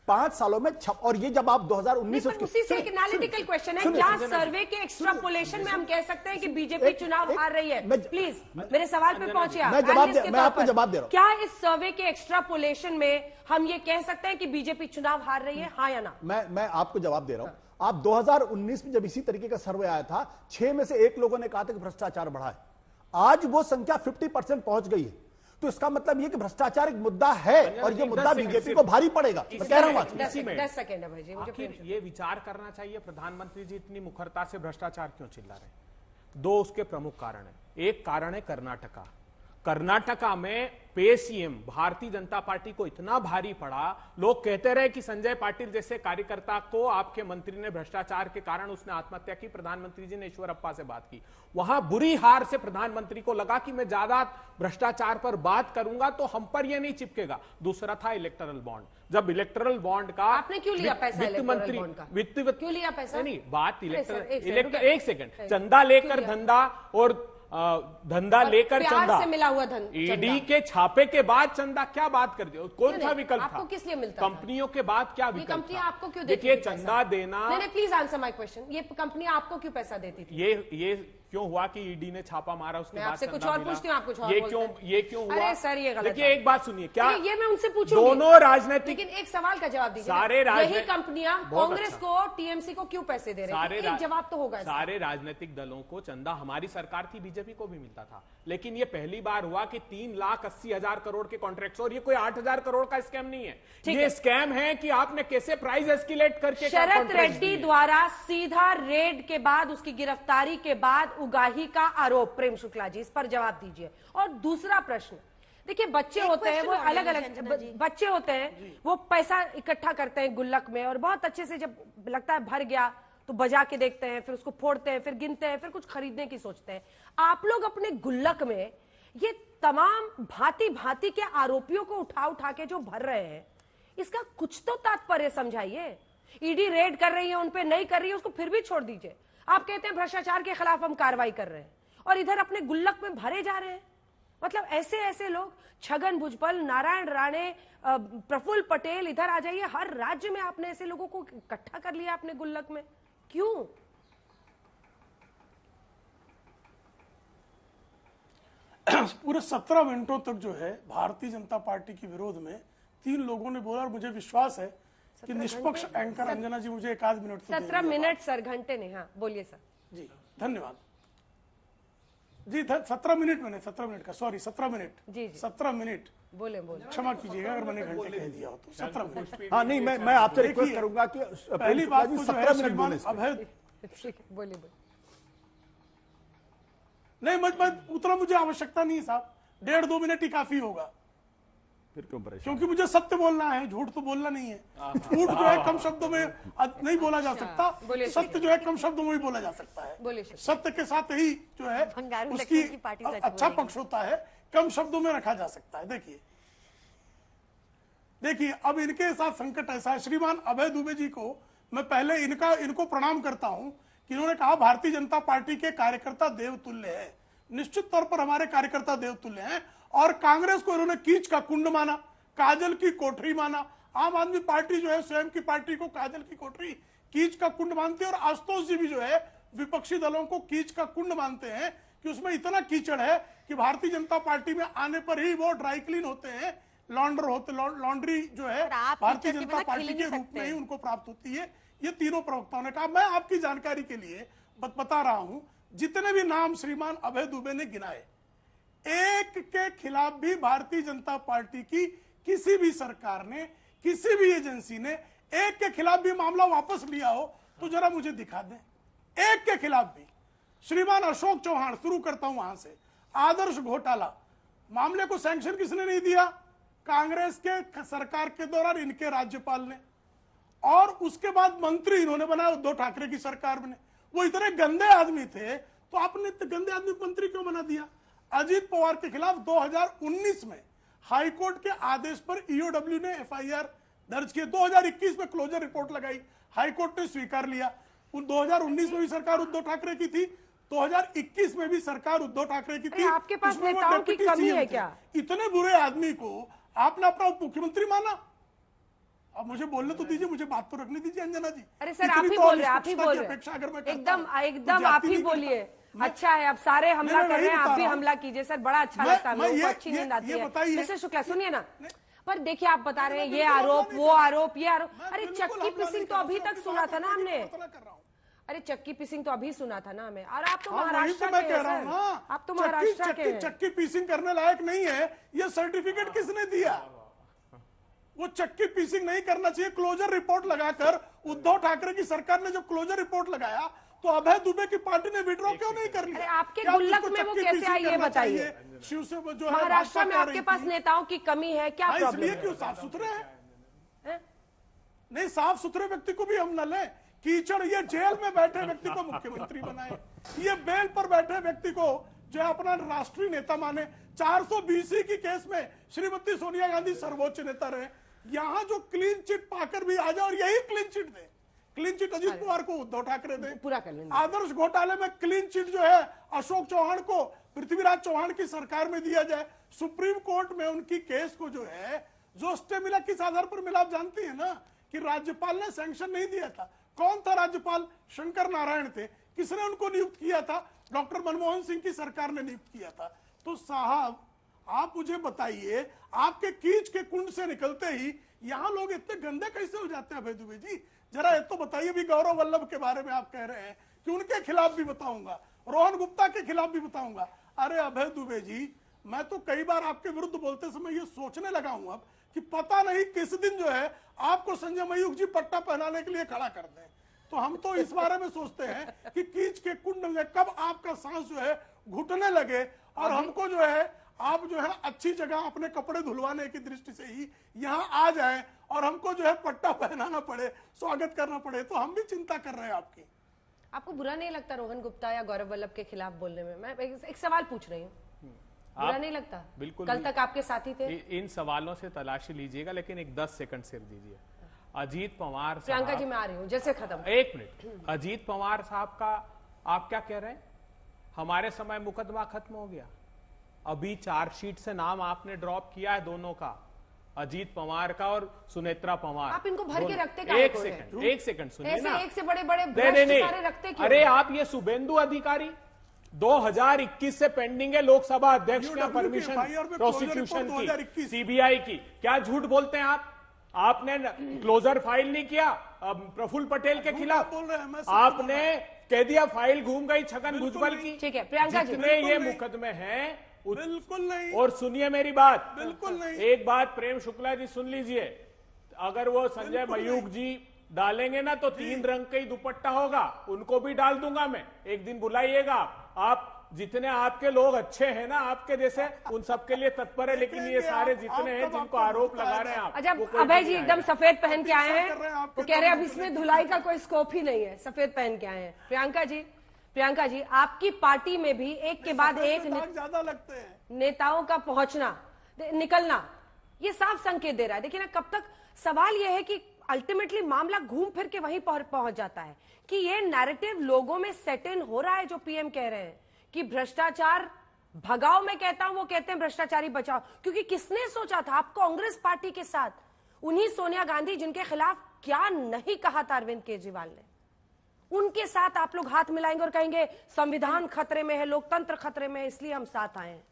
5 सालों में और ये जब आप 2019 उसी से एक एनालिटिकल क्वेश्चन है, क्या सर्वे के एक्सट्रापोलेशन में हम कह सकते हैं कि बीजेपी चुनाव हार रही है? प्लीज मेरे सवाल पे पहुंचे आप। मैं आपको जवाब दे रहा हूं। क्या इस सर्वे के एक्सट्रापोलेशन में हम ये कह सकते हैं कि बीजेपी चुनाव हार रही है, हाँ या ना? मैं आपको जवाब दे रहा हूं। आप 2019 में जब इसी तरीके का सर्वे आया था, 6 में से 1 लोगों ने कहा था कि भ्रष्टाचार बढ़ा है। आज वो संख्या 50% पहुंच गई है। तो इसका मतलब ये कि भ्रष्टाचार एक मुद्दा है और ये मुद्दा बीजेपी को भारी पड़ेगा। मैं कह रहा हूं 10 सेकंड है भाई जी, मुझे ये विचार करना चाहिए प्रधानमंत्री जी इतनी मुखरता से भ्रष्टाचार क्यों चिल्ला रहे हैं? 2 उसके प्रमुख कारण है। एक कारण है कर्नाटका। कर्नाटका में पे सीएम भारतीय जनता पार्टी को इतना भारी पड़ा, लोग कहते रहे कि संजय पाटिल जैसे कार्यकर्ता को आपके मंत्री ने भ्रष्टाचार के कारण उसने आत्महत्या की। प्रधानमंत्री जी ने ईश्वरप्पा से बात की, वहां बुरी हार से प्रधानमंत्री को लगा कि मैं ज्यादा भ्रष्टाचार पर बात करूंगा तो हम पर यह नहीं चिपकेगा। दूसरा था इलेक्टोरल बॉन्ड। जब इलेक्टोरल बॉन्ड का आपने क्यों लिया पैसा? वित्त मंत्री वित्त क्यों लिया पैसा? नहीं, बात एक सेकंड, चंदा लेकर धंधा और धंधा लेकर चंदा से मिला हुआ धन, ईडी के छापे के बाद चंदा, क्या बात कर दिया? कौन सा विकल्प आपको था? किस लिए मिलता? कंपनियों के बाद क्या विकल्प? कंपनियां आपको क्यों देती? देखिए, चंदा देना, नहीं, प्लीज आंसर माय क्वेश्चन। ये कंपनियां आपको क्यों पैसा देती थी? ये क्यों हुआ कि ईडी ने छापा मारा, उसके बाद आपसे कुछ और पूछती हूँ, आप कुछ और ये क्यों हुआ? अरे सर, ये गलत। देखिए, एक बात सुनिए, क्या ये मैं उनसे पूछूंगी, दोनों राजनीतिक, लेकिन एक सवाल का जवाब दीजिए। सारे यही कंपनियां कांग्रेस को, टीएमसी को क्यों पैसे दे रही थी? एक जवाब तो होगा। सारे राजनीतिक दलों को चंदा हमारी सरकार थी, बीजेपी को भी मिलता था, लेकिन ये पहली बार हुआ कि 3,80,000 करोड़ के कॉन्ट्रैक्ट, और ये कोई 8,000 करोड़ का स्कैम नहीं है। ये स्कैम है कि आपने कैसे प्राइस एस्केलेट करके शरद रेड्डी द्वारा सीधा रेड के बाद, उसकी गिरफ्तारी के बाद उगाही का आरोप। प्रेम शुक्ला जी, इस पर जवाब दीजिए। और दूसरा प्रश्न, देखिए, बच्चे होते हैं वो अलग अलग बच्चे होते हैं, वो पैसा इकट्ठा करते हैं गुल्लक में, और बहुत अच्छे से जब लगता है भर गया तो बजा के देखते हैं, फिर उसको फोड़ते हैं, फिर गिनते हैं, फिर कुछ खरीदने की सोचते हैं। आप लोग अपने गुल्लक में ये तमाम भांति भांति के आरोपियों को उठा उठा के जो भर रहे हैं, इसका कुछ तो तात्पर्य समझाइए। ईडी रेड कर रही है, उन पे नहीं कर रही है, उसको फिर भी छोड़ दीजिए। आप कहते हैं भ्रष्टाचार के खिलाफ हम कार्रवाई कर रहे हैं, और इधर अपने गुल्लक में भरे जा रहे हैं। मतलब ऐसे लोग, छगन भुजबल, नारायण राणे, प्रफुल्ल पटेल, इधर आ जाइए। हर राज्य में आपने ऐसे लोगों को इकट्ठा कर लिया अपने गुल्लक में, क्यों? पूरे 17 मिनटों तक जो है भारतीय जनता पार्टी के विरोध में 3 लोगों ने बोला, और मुझे विश्वास है कि निष्पक्ष एंकर अंजना जी मुझे एक आध मिनट 17 मिनट सर, घंटे नहीं। हाँ, बोलिए सर। जी धन्यवाद जी। 17 मिनट मैंने 17 मिनट का, सॉरी 17 मिनट जी 17 मिनट बोले क्षमा कीजिएगा अगर मैंने घंटे कह दिया हो तो 17 मिनट। हाँ नहीं, मैं आपसे रिक्वेस्ट करूंगा कि पहली बात तो जो है श्रीमान अभय, बोलिए। नहीं मैं उतना मुझे आवश्यकता नहीं साहब, 1.5-2 मिनट ही काफी होगा। फिर क्यों परेशान? क्योंकि मुझे सत्य बोलना है, झूठ तो बोलना नहीं है। झूठ जो है कम शब्दों में नहीं बोला जा सकता, सत्य जो है कम शब्दों में ही बोला जा सकता है। सत्य के साथ ही जो है उसकी अच्छा पक्ष होता है, कम शब्दों में रखा जा सकता है। देखिए अब इनके साथ संकट ऐसा है, श्रीमान अभय दुबे जी को मैं पहले इनको प्रणाम करता हूं कि इन्होंने कहा भारतीय जनता पार्टी के कार्यकर्ता देवतुल्य है। निश्चित तौर पर हमारे कार्यकर्ता देवतुल्य हैं, और कांग्रेस को इन्होंने कीच का कुंड माना, काजल की कोठरी माना। आम आदमी पार्टी जो है स्वयं की पार्टी को काजल की कोठरी, कीच का कुंड मानती है, और आशुतोष जी भी जो है विपक्षी दलों को कीच का कुंड मानते हैं कि उसमें इतना कीचड़ है कि भारतीय जनता पार्टी में आने पर ही वो ड्राई क्लीन होते हैं, लॉन्ड्री जो है भारतीय जनता पार्टी के रूप में ही उनको प्राप्त होती है। ये तीनों प्रवक्ताओं ने कहा। मैं आपकी जानकारी के लिए बता रहा हूं, जितने भी नाम श्रीमान अभय दुबे ने गिनाए, एक के खिलाफ भी भारतीय जनता पार्टी की किसी भी सरकार ने, किसी भी एजेंसी ने एक के खिलाफ भी मामला वापस लिया हो तो जरा मुझे दिखा दें। एक के खिलाफ भी। श्रीमान अशोक चौहान, शुरू करता हूं वहां से, आदर्श घोटाला मामले को सैंक्शन किसने नहीं दिया? कांग्रेस के सरकार के दौरान इनके राज्यपाल ने, और उसके बाद मंत्री इन्होंने बनाया उद्धव ठाकरे की सरकार में। वो इतने गंदे आदमी थे तो आपने गंदे आदमी मंत्री क्यों बना दिया? अजीत पवार के खिलाफ 2019 में हाईकोर्ट के आदेश पर ईओडब्ल्यू ने एफआईआर दर्ज किए। 2021 में क्लोजर रिपोर्ट लगाई, हाईकोर्ट ने स्वीकार लिया। 2019 में भी सरकार उद्धव ठाकरे की थी, 2021 में भी सरकार उद्धव ठाकरे की थी। आपके पास नेताओं की कमी है क्या? इतने बुरे आदमी को आपने अपना मुख्यमंत्री माना? अब मुझे बोलने तो दीजिए, मुझे बात तो रखने दीजिए अंजना जी। अरे सर आप ही बोल रहे हैं, आप ही बोल रहे हैं, एकदम आप ही बोलिए। अच्छा है, अब सारे हमला कर रहे हैं, आप भी हमला कीजिए सर, बड़ा अच्छा लगता है, लोगों को अच्छी नींद आती है। मिस्टर शुक्ला सुनिए ना, पर देखिए आप बता रहे हैं ये आरोप, वो आरोप, ये आरोप। अरे चक्की पिसिंग तो अभी तक सुना था ना हमने, अरे चक्की पिसिंग तो अभी सुना था ना हमें। और आप तो महाराष्ट्र के हैं सर, आप तो महाराष्ट्र के हैं। चक्की पिसिंग करने लायक नहीं है, ये सर्टिफिकेट किसने दिया? वो चक्की पीसिंग नहीं करना चाहिए। क्लोजर रिपोर्ट लगाकर उद्धव ठाकरे की सरकार ने जो क्लोजर रिपोर्ट लगाया तो अभय दुबे की पार्टी ने विड्रॉ क्यों नहीं कर लिया? आपके गुल्लक में वो कैसे आई ये बताइए। शिव से जो है महाराष्ट्र में आपके पास नेताओं की कमी है क्या? इसलिए क्यों साफ सुथरे हैं? नहीं, साफ सुथरे व्यक्ति को भी हम न लें। कीचड़, ये जेल में बैठे व्यक्ति को मुख्यमंत्री बनाए, ये बेल पर बैठे व्यक्ति को जो अपना राष्ट्रीय नेता माने। 420 की केस में श्रीमती सोनिया गांधी सर्वोच्च नेता रहे। यहाँ जो क्लीन चिट पाकर भी आ जाए और यही क्लीन चिट दे, क्लीन चिट अजीत पवार को उद्धव ठाकरे दे, पूरा कर लेंगे। आदर्श घोटाले में क्लीन चिट जो है अशोक चौहान को पृथ्वीराज चौहान की सरकार में दिया जाए। सुप्रीम कोर्ट में उनकी केस को जो है जो स्टे मिला, किस आधार पर मिला आप जानती है ना, कि राज्यपाल ने सैंक्शन नहीं दिया था। कौन था राज्यपाल? शंकर नारायण थे। किसने उनको नियुक्त किया था? डॉक्टर मनमोहन सिंह की सरकार ने नियुक्त किया था। तो साहब आप मुझे बताइए, आपके कीच के कुंड से निकलते ही यहाँ लोग इतने गंदे कैसे हो जाते हैं? अभय दुबे जी जरा ये तो बताइए। भी गौरव वल्लभ के बारे में आप कह रहे हैं कि उनके खिलाफ भी बताऊंगा, रोहन गुप्ता के खिलाफ भी बताऊंगा। अरे अभय दुबे जी, मैं तो कई बार आपके विरुद्ध बोलते समय ये सोचने लगा हूं अब कि पता नहीं किस दिन जो है आपको संजय मयूख जी पट्टा पहनाने के लिए खड़ा कर दें। तो हम तो इस बारे में सोचते हैं कि कीच के कुंड में कब आपका सांस जो है घुटने लगे और हमको जो है आप जो है अच्छी जगह अपने कपड़े धुलवाने की दृष्टि से ही यहाँ आ जाए और हमको जो है पट्टा पहनाना पड़े, स्वागत करना पड़े, तो हम भी चिंता कर रहे हैं आपकी। आपको बुरा नहीं लगता रोहन गुप्ता या गौरव वल्लभ के खिलाफ बोलने में? मैं एक सवाल पूछ रही हूँ, बुरा नहीं लगता? बिल्कुल, कल तक आपके साथी थे। इन सवालों से तलाशी लीजिएगा, लेकिन एक 10 सेकंड सिर्फ दीजिए। अजीत पवार, प्रियंका जी मैं आ रही हूँ, जैसे खत्म। एक मिनट। अजीत पवार साहब का आप क्या कह रहे हैं? हमारे समय मुकदमा खत्म हो गया, अभी चार्जशीट से नाम आपने ड्रॉप किया है दोनों का, अजीत पवार का और सुनेत्रा पवार। आप इनको भर के रखते एक सेकंड सुनिए ना। एक से बड़े बड़े नहीं, रखते क्यों? अरे आप ये शुभेंदु अधिकारी 2021 से पेंडिंग है लोकसभा अध्यक्ष का परमिशन प्रोसिक्यूशन की, सीबीआई की। क्या झूठ बोलते हैं आप? आपने क्लोजर फाइल नहीं किया प्रफुल्ल पटेल के खिलाफ, आपने कह दिया फाइल घूम गई छगन भुजबल की। ठीक है प्रियंका जी, जितने ये मुकदमे हैं बिल्कुल नहीं। और सुनिए मेरी बात, बिल्कुल नहीं। एक बात प्रेम शुक्ला जी सुन लीजिए, अगर वो संजय मयूख जी डालेंगे ना तो 3 रंग का ही दुपट्टा होगा, उनको भी डाल दूंगा मैं। एक दिन बुलाइएगा आप। जितने आपके लोग अच्छे हैं ना आपके जैसे, उन सबके लिए तत्पर है, लेकिन ये सारे जितने हैं जिनको आरोप लगा रहे हैं आप। अच्छा अभय जी एकदम सफेद पहन के आए हैं, वो कह रहे हैं अब इसमें धुलाई का कोई स्कोप ही नहीं है, सफेद पहन के आए हैं। प्रियंका जी आपकी पार्टी में भी एक के बाद एक ज्यादा लगते हैं नेताओं का पहुंचना निकलना, ये साफ संकेत दे रहा है। देखिए ना, कब तक सवाल यह है कि अल्टीमेटली मामला घूम फिर के वहीं पहुंच जाता है कि ये नैरेटिव लोगों में सेट इन हो रहा है, जो पीएम कह रहे हैं कि भ्रष्टाचार भगाओ। मैं कहता हूं वो कहते हैं भ्रष्टाचारी बचाओ, क्योंकि किसने सोचा था आप कांग्रेस पार्टी के साथ उन्हीं सोनिया गांधी जिनके खिलाफ क्या नहीं कहा था अरविंद केजरीवाल ने, उनके साथ आप लोग हाथ मिलाएंगे और कहेंगे संविधान खतरे में है, लोकतंत्र खतरे में है, इसलिए हम साथ आए हैं।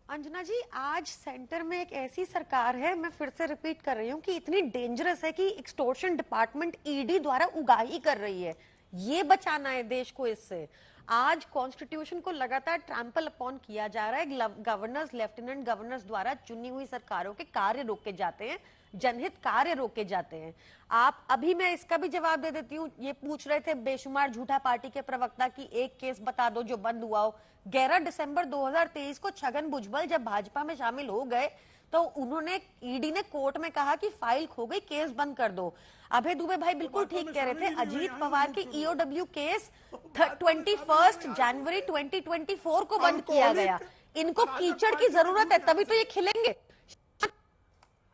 अंजना जी, आज सेंटर में एक ऐसी सरकार है, मैं फिर से रिपीट कर रही हूँ, कि इतनी डेंजरस है कि एक्सटॉर्शन डिपार्टमेंट ईडी द्वारा उगाही कर रही है। ये बचाना है देश को इससे। आज कॉन्स्टिट्यूशन को लगातार ट्रैम्पल अपॉन किया जा रहा है। गवर्नर्स, लेफ्टिनेंट गवर्नर्स द्वारा चुनी हुई सरकारों के कार्य रोके जाते हैं, जनहित कार्य रोके जाते हैं। आप अभी, मैं इसका भी जवाब दे देती हूँ, ये पूछ रहे थे बेशुमार झूठा पार्टी के प्रवक्ता की एक केस बता दो जो बंद हुआ हो। 11 दिसंबर 2023 को छगन भुजबल जब भाजपा में शामिल हो गए तो उन्होंने, ईडी ने कोर्ट में कहा कि फाइल खो गई, केस बंद कर दो। अभय दुबे भाई बिल्कुल ठीक कह रहे थे, अजीत पवार की ईओडब्ल्यू केस 21 जनवरी 2024 को बंद किया गया। इनको कीचड़ की जरूरत है, तभी तो ये खिलेंगे।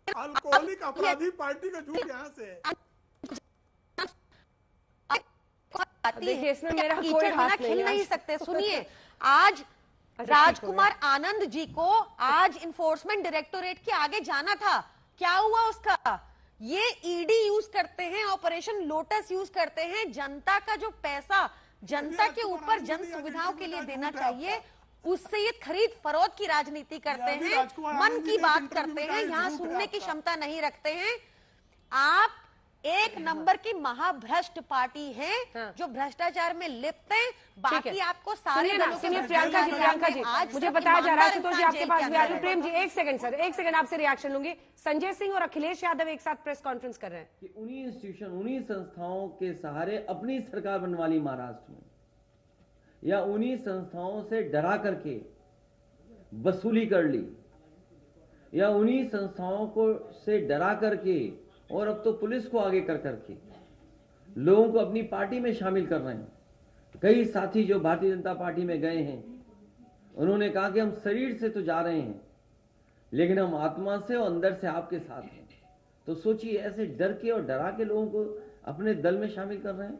अल्कोहलिक अपराधी पार्टी का झूठ यहाँ से देखिए, इसमें मेरा कोई हाथ खिल नहीं सकते। सुनिए, आज राजकुमार आनंद जी को आज इन्फोर्समेंट डायरेक्टोरेट के आगे जाना था, क्या हुआ उसका? ये ईडी यूज करते हैं, ऑपरेशन लोटस यूज करते हैं। जनता का जो पैसा जनता के ऊपर जन सुविधाओं के लिए देना चाहिए, उससे ये खरीद फरोख्त की राजनीति करते हैं, मन की बात करते हैं, यहाँ सुनने की क्षमता नहीं रखते हैं। आप एक नंबर की महाभ्रष्ट पार्टी है जो भ्रष्टाचार में लिप्त है। बाकी आपको सारे दलों के प्रियंका जी मुझे बताया जा रहा है आशुतोष जी आपके पास भी आ रही हूं। प्रेम जी एक सेकंड सर, एक सेकंड आपसे रिएक्शन लूंगी। संजय सिंह और अखिलेश यादव एक साथ प्रेस कॉन्फ्रेंस कर रहे हैं कि उन्हीं इंस्टीट्यूशन, उन्हीं संस्थाओं के सहारे अपनी सरकार बनने वाली महाराष्ट्र में, या उन्हीं संस्थाओं से डरा करके वसूली कर ली, या उन्हीं संस्थाओं को से डरा करके और अब तो पुलिस को आगे कर करके लोगों को अपनी पार्टी में शामिल कर रहे हैं। कई साथी जो भारतीय जनता पार्टी में गए हैं उन्होंने कहा कि हम शरीर से तो जा रहे हैं लेकिन हम आत्मा से और अंदर से आपके साथ हैं। तो सोचिए, ऐसे डर के और डरा के लोगों को अपने दल में शामिल कर रहे हैं।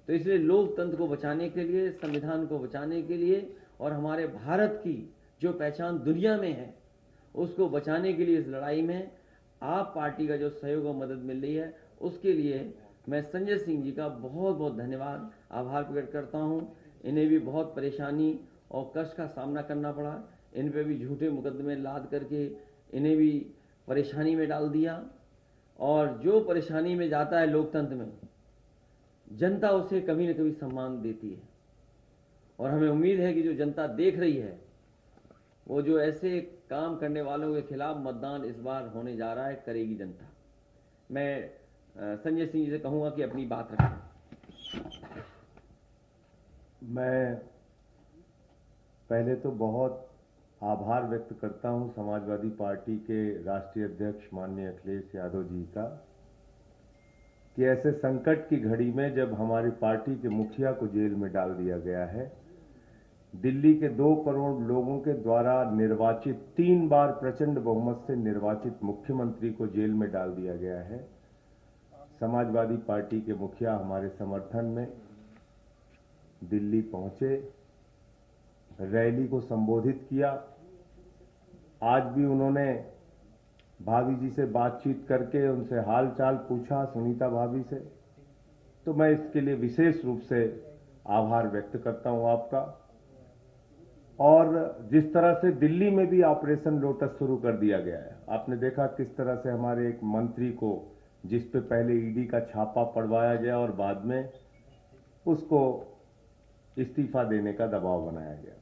तो इसलिए लोकतंत्र को बचाने के लिए, संविधान को बचाने के लिए और हमारे भारत की जो पहचान दुनिया में है उसको बचाने के लिए इस लड़ाई में आप पार्टी का जो सहयोग और मदद मिल रही है उसके लिए मैं संजय सिंह जी का बहुत बहुत धन्यवाद, आभार प्रकट करता हूं। इन्हें भी बहुत परेशानी और कष्ट का सामना करना पड़ा, इन पे भी झूठे मुकदमे लाद करके इन्हें भी परेशानी में डाल दिया। और जो परेशानी में जाता है लोकतंत्र में, जनता उसे कभी न कभी सम्मान देती है और हमें उम्मीद है कि जो जनता देख रही है वो जो ऐसे काम करने वालों के खिलाफ मतदान इस बार होने जा रहा है, करेगी जनता। मैं संजय सिंह जी से कहूंगा कि अपनी बात रखें। मैं पहले तो बहुत आभार व्यक्त करता हूं समाजवादी पार्टी के राष्ट्रीय अध्यक्ष माननीय अखिलेश यादव जी का कि ऐसे संकट की घड़ी में जब हमारी पार्टी के मुखिया को जेल में डाल दिया गया है, दिल्ली के 2 करोड़ लोगों के द्वारा निर्वाचित 3 बार प्रचंड बहुमत से निर्वाचित मुख्यमंत्री को जेल में डाल दिया गया है, समाजवादी पार्टी के मुखिया हमारे समर्थन में दिल्ली पहुंचे, रैली को संबोधित किया। आज भी उन्होंने भाभी जी से बातचीत करके उनसे हाल चाल पूछा, सुनीता भाभी से। तो मैं इसके लिए विशेष रूप से आभार व्यक्त करता हूं आपका। और जिस तरह से दिल्ली में भी ऑपरेशन लोटस शुरू कर दिया गया है, आपने देखा किस तरह से हमारे एक मंत्री को, जिस पे पहले ईडी का छापा पड़वाया गया और बाद में उसको इस्तीफा देने का दबाव बनाया गया।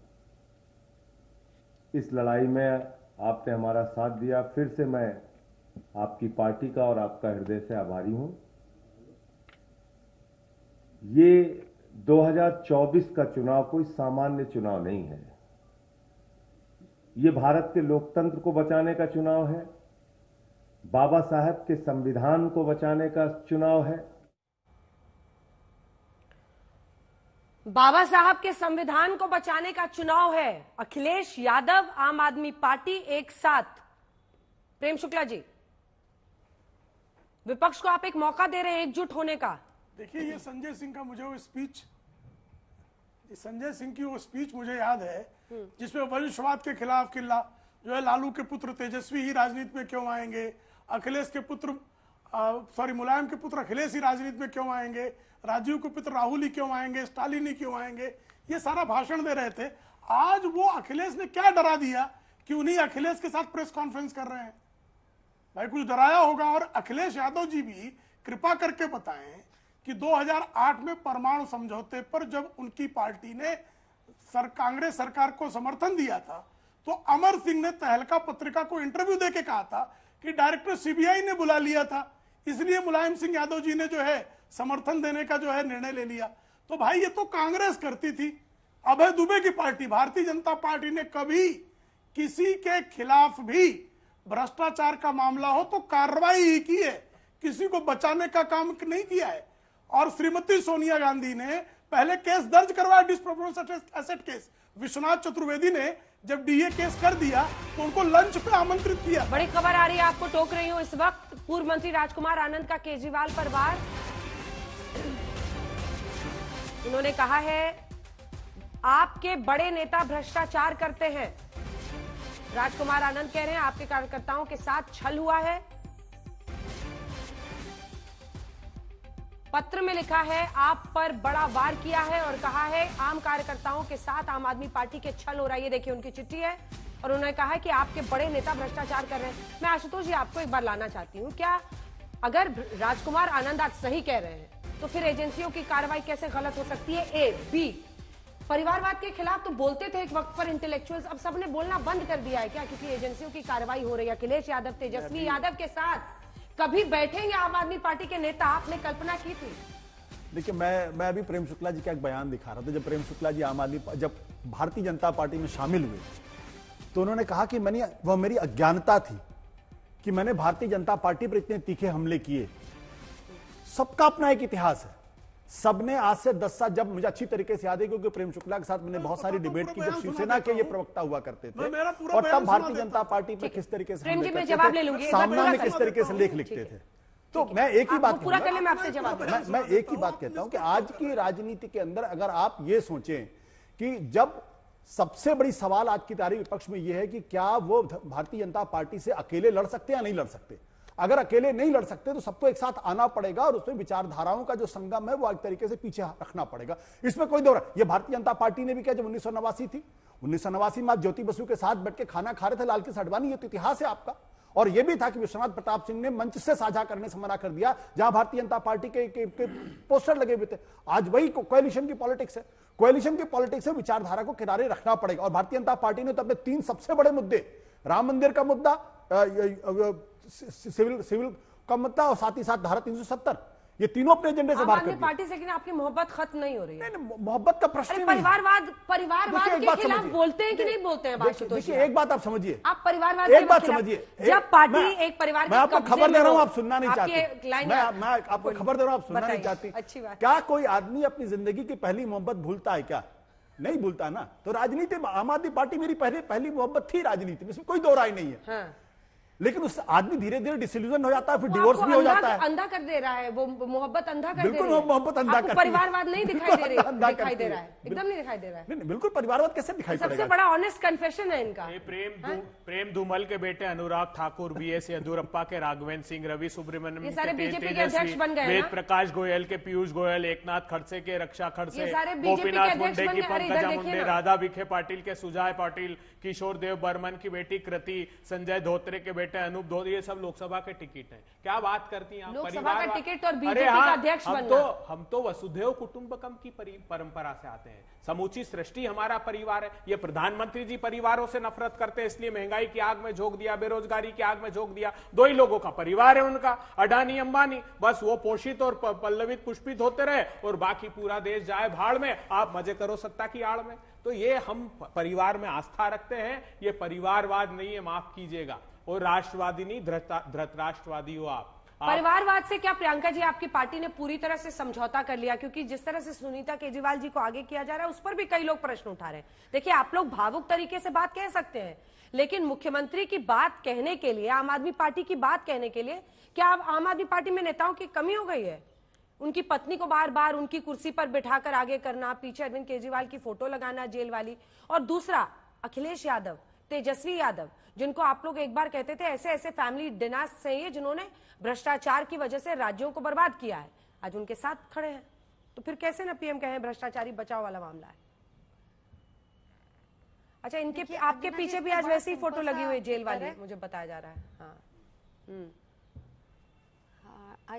इस लड़ाई में आपने हमारा साथ दिया, फिर से मैं आपकी पार्टी का और आपका हृदय से आभारी हूं। ये 2024 का चुनाव कोई सामान्य चुनाव नहीं है, ये भारत के लोकतंत्र को बचाने का चुनाव है, बाबा साहब के संविधान को बचाने का चुनाव है। बाबा साहब के संविधान को बचाने का चुनाव है। अखिलेश यादव, आम आदमी पार्टी एक साथ। प्रेम शुक्ला जी, विपक्ष को आप एक मौका दे रहे हैं एकजुट होने का। देखिए, ये संजय सिंह का मुझे वो स्पीच, संजय सिंह की वो स्पीच मुझे याद है जिसमें वंशवाद के खिलाफ जो है लालू के पुत्र तेजस्वी ही राजनीति में क्यों आएंगे, अखिलेश के पुत्र मुलायम के पुत्र अखिलेश ही राजनीति में क्यों आएंगे, राजीव के पुत्र राहुल ही क्यों आएंगे, स्टालिन ही क्यों आएंगे, ये सारा भाषण दे रहे थे। आज वो अखिलेश ने क्या डरा दिया कि उन्हीं अखिलेश के साथ प्रेस कॉन्फ्रेंस कर रहे हैं। भाई कुछ डराया होगा। और अखिलेश यादव जी भी कृपा करके बताएं कि 2008 में परमाणु समझौते पर जब उनकी पार्टी ने कांग्रेस सरकार को समर्थन दिया था तो अमर सिंह ने तहलका पत्रिका को इंटरव्यू देके कहा था कि डायरेक्टर सीबीआई ने बुला लिया था, इसलिए मुलायम सिंह यादव जी ने जो है समर्थन देने का जो है निर्णय ले लिया। तो भाई ये तो कांग्रेस करती थी। अभय दुबे की पार्टी भारतीय जनता पार्टी ने कभी किसी के खिलाफ भी भ्रष्टाचार का मामला हो तो कार्रवाई ही की है, किसी को बचाने का काम नहीं किया है। और श्रीमती सोनिया गांधी ने पहले केस दर्ज करवाया, disproportionate asset case. Vishwanath Chaturvedi ने जब डीए केस कर दिया तो उनको लंच पे आमंत्रित किया। बड़ी खबर आ रही है, आपको टोक रही हूं इस वक्त। पूर्व मंत्री राजकुमार आनंद का केजरीवाल पर वार। उन्होंने कहा है आपके बड़े नेता भ्रष्टाचार करते हैं। राजकुमार आनंद कह रहे हैं आपके कार्यकर्ताओं के साथ छल हुआ है। पत्र में लिखा है आप पर बड़ा वार किया है और कहा है आम कार्यकर्ताओं के साथ आम आदमी पार्टी के छल हो रहा है। ये देखिए उनकी चिट्ठी है और उन्होंने कहा है कि आपके बड़े नेता भ्रष्टाचार कर रहे हैं। मैं आशुतोष जी आपको एक बार लाना चाहती हूं, क्या अगर राजकुमार आनंद आज सही कह रहे हैं तो फिर एजेंसियों की कार्रवाई कैसे गलत हो सकती है? ए। बी, परिवारवाद के खिलाफ तो बोलते थे एक वक्त पर इंटेलेक्चुअल्स, अब सबने बोलना बंद कर दिया है क्या क्योंकि एजेंसियों की कार्रवाई हो रही है? अखिलेश यादव, तेजस्वी यादव के साथ कभी बैठेंगे आम आदमी पार्टी के नेता? आपने कल्पना की थी? देखिए, मैं अभी प्रेम शुक्ला जी का एक बयान दिखा रहा था। जब प्रेम शुक्ला जी जब भारतीय जनता पार्टी में शामिल हुए तो उन्होंने कहा कि वह मेरी अज्ञानता थी कि मैंने भारतीय जनता पार्टी पर इतने तीखे हमले किए। सबका अपना एक इतिहास है, सबने आज से 10 साल, जब मुझे अच्छी तरीके से याद है क्योंकि प्रेम शुक्ला के साथ मैंने बहुत सारी डिबेट की जब शिवसेना के ये प्रवक्ता हुआ करते थे और तब भारतीय जनता पार्टी पर किस तरीके से हमले करते थे, सामना में किस तरीके से लेख लिखते थे। तो मैं एक ही बात पूरा कर ले, मैं आपसे जवाब मैं एक ही बात कहता हूं कि आज की राजनीति के अंदर अगर आप ये सोचें कि जब सबसे बड़ी सवाल आज की तारीख विपक्ष में यह है कि क्या वो भारतीय जनता पार्टी से अकेले लड़ सकते हैं या नहीं लड़ सकते। अगर अकेले नहीं लड़ सकते तो सबको एक साथ आना पड़ेगा और उसमें विचारधाराओं का जो संगम है वो एक तरीके से पीछे रखना पड़ेगा, इसमें कोई दौर। ये भारतीय जनता पार्टी ने भी किया जब 1989 थी। 1989 में आप ज्योति बसु के साथ बैठ के खाना खा रहे थे लाल कृष्ण आडवाणी, ये तो इतिहास है आपका। और यह भी था कि विश्वनाथ प्रताप सिंह ने मंच से साझा करने से मना कर दिया जहां भारतीय जनता पार्टी के पोस्टर लगे हुए थे। आज वही कोएलिशन की पॉलिटिक्स है। कोएलिशन की पॉलिटिक्स से विचारधारा को किनारे रखना पड़ेगा। और भारतीय जनता पार्टी ने तो अपने 3 सबसे बड़े मुद्दे, राम मंदिर का मुद्दा, सिविल का मुद्दा और साथ ही साथ धारा 370, ये तीनों अपने एजेंडे से बाहर कर दिए। पार्टी से आपकी मोहब्बत खत्म नहीं हो रही है? मोहब्बत का प्रश्न नहीं। परिवारवाद के खिलाफ बोलते हैं कि नहीं बोलते हैं? देखिए, एक बात आप समझिए, आप परिवारवाद एक बात समझिए, जब पार्टी एक परिवार मैं आपको खबर दे रहा हूं, आप सुनना नहीं चाहते। मैं आपको खबर दे रहा हूं, आप सुनना नहीं चाहती। अच्छी बात। क्या कोई आदमी अपनी जिंदगी की पहली मोहब्बत भूलता है क्या? नहीं भूलता ना। तो राजनीति में आम आदमी पार्टी मेरी पहली मोहब्बत थी राजनीति में, इसमें कोई दो राय नहीं है। लेकिन उस आदमी धीरे धीरे डिसिल्यूजन हो जाता है, फिर डिवोर्स भी हो जाता है। अंधा कर दे रहा है वो मोहब्बत, अंधा कर बिल्कुल मोहब्बत अंधा कर, परिवारवाद नहीं दिखाई दे रहा है, एकदम नहीं दिखाई दे रहा है। नहीं, बिल्कुल परिवारवाद कैसे दिखाई पड़ेगा? सबसे बड़ा ऑनेस्ट कन्फेशन है इनका। प्रेम धूमल के बेटे अनुराग ठाकुर, बीएस येदुरप्पा के राघवेंद्र सिंह, रवि सुब्रमण्यम ये सारे बीजेपी के अध्यक्ष बन गए, वेद प्रकाश गोयल के पीयूष गोयल, एकनाथ खड़से के रक्षा खड़से, गोपीनाथ मुंडे की पंकजा मुंडे, राधा विखे पाटिल के सुजय पाटिल, किशोर देव बर्मन की बेटी कृति, संजय धोत्रे के बेटे अनूप धोत्रे, ये सब लोकसभा के टिकट हैं। क्या बात करती हैं आप? लोकसभा का टिकट और बीजेपी का अध्यक्ष बनना। हम तो वसुधैव कुटुंबकम की परंपरा से आते हैं। समूची सृष्टि हमारा परिवार है। ये प्रधानमंत्री जी परिवारों से नफरत करते हैं, इसलिए महंगाई की आग में झोंक दिया, बेरोजगारी की आग में झोंक दिया। 2 ही लोगों का परिवार है उनका, अडानी अंबानी। बस वो पोषित और पल्लवित पुष्पित होते रहे और बाकी पूरा देश जाए भाड़ में, आप मजे करो सत्ता की आड़ में। तो ये हम परिवार में आस्था रखते हैं, ये परिवारवाद नहीं है, माफ कीजिएगा। और राष्ट्रवादी नहीं, धृतराष्ट्रवादी हो आप। परिवारवाद से क्या प्रियंका जी आपकी पार्टी ने पूरी तरह से समझौता कर लिया? क्योंकि जिस तरह से सुनीता केजरीवाल जी को आगे किया जा रहा है उस पर भी कई लोग प्रश्न उठा रहे हैं। देखिए, आप लोग भावुक तरीके से बात कह सकते हैं, लेकिन मुख्यमंत्री की बात कहने के लिए, आम आदमी पार्टी की बात कहने के लिए, क्या आम आदमी पार्टी में नेताओं की कमी हो गई है? उनकी पत्नी को बार बार उनकी कुर्सी पर बिठाकर आगे करना, पीछे अरविंद केजरीवाल की फोटो लगाना जेल वाली, और दूसरा अखिलेश यादव, तेजस्वी यादव, जिनको आप लोग एक बार कहते थे ऐसे ऐसे फैमिली डिनास्ट से जिन्होंने भ्रष्टाचार की वजह से राज्यों को बर्बाद किया है, आज उनके साथ खड़े हैं। तो फिर कैसे ना पीएम कहें भ्रष्टाचारी बचाव वाला मामला है? अच्छा, इनके आपके पीछे भी आज वैसी फोटो लगी हुई जेल वाली, मुझे बताया जा रहा है। हाँ,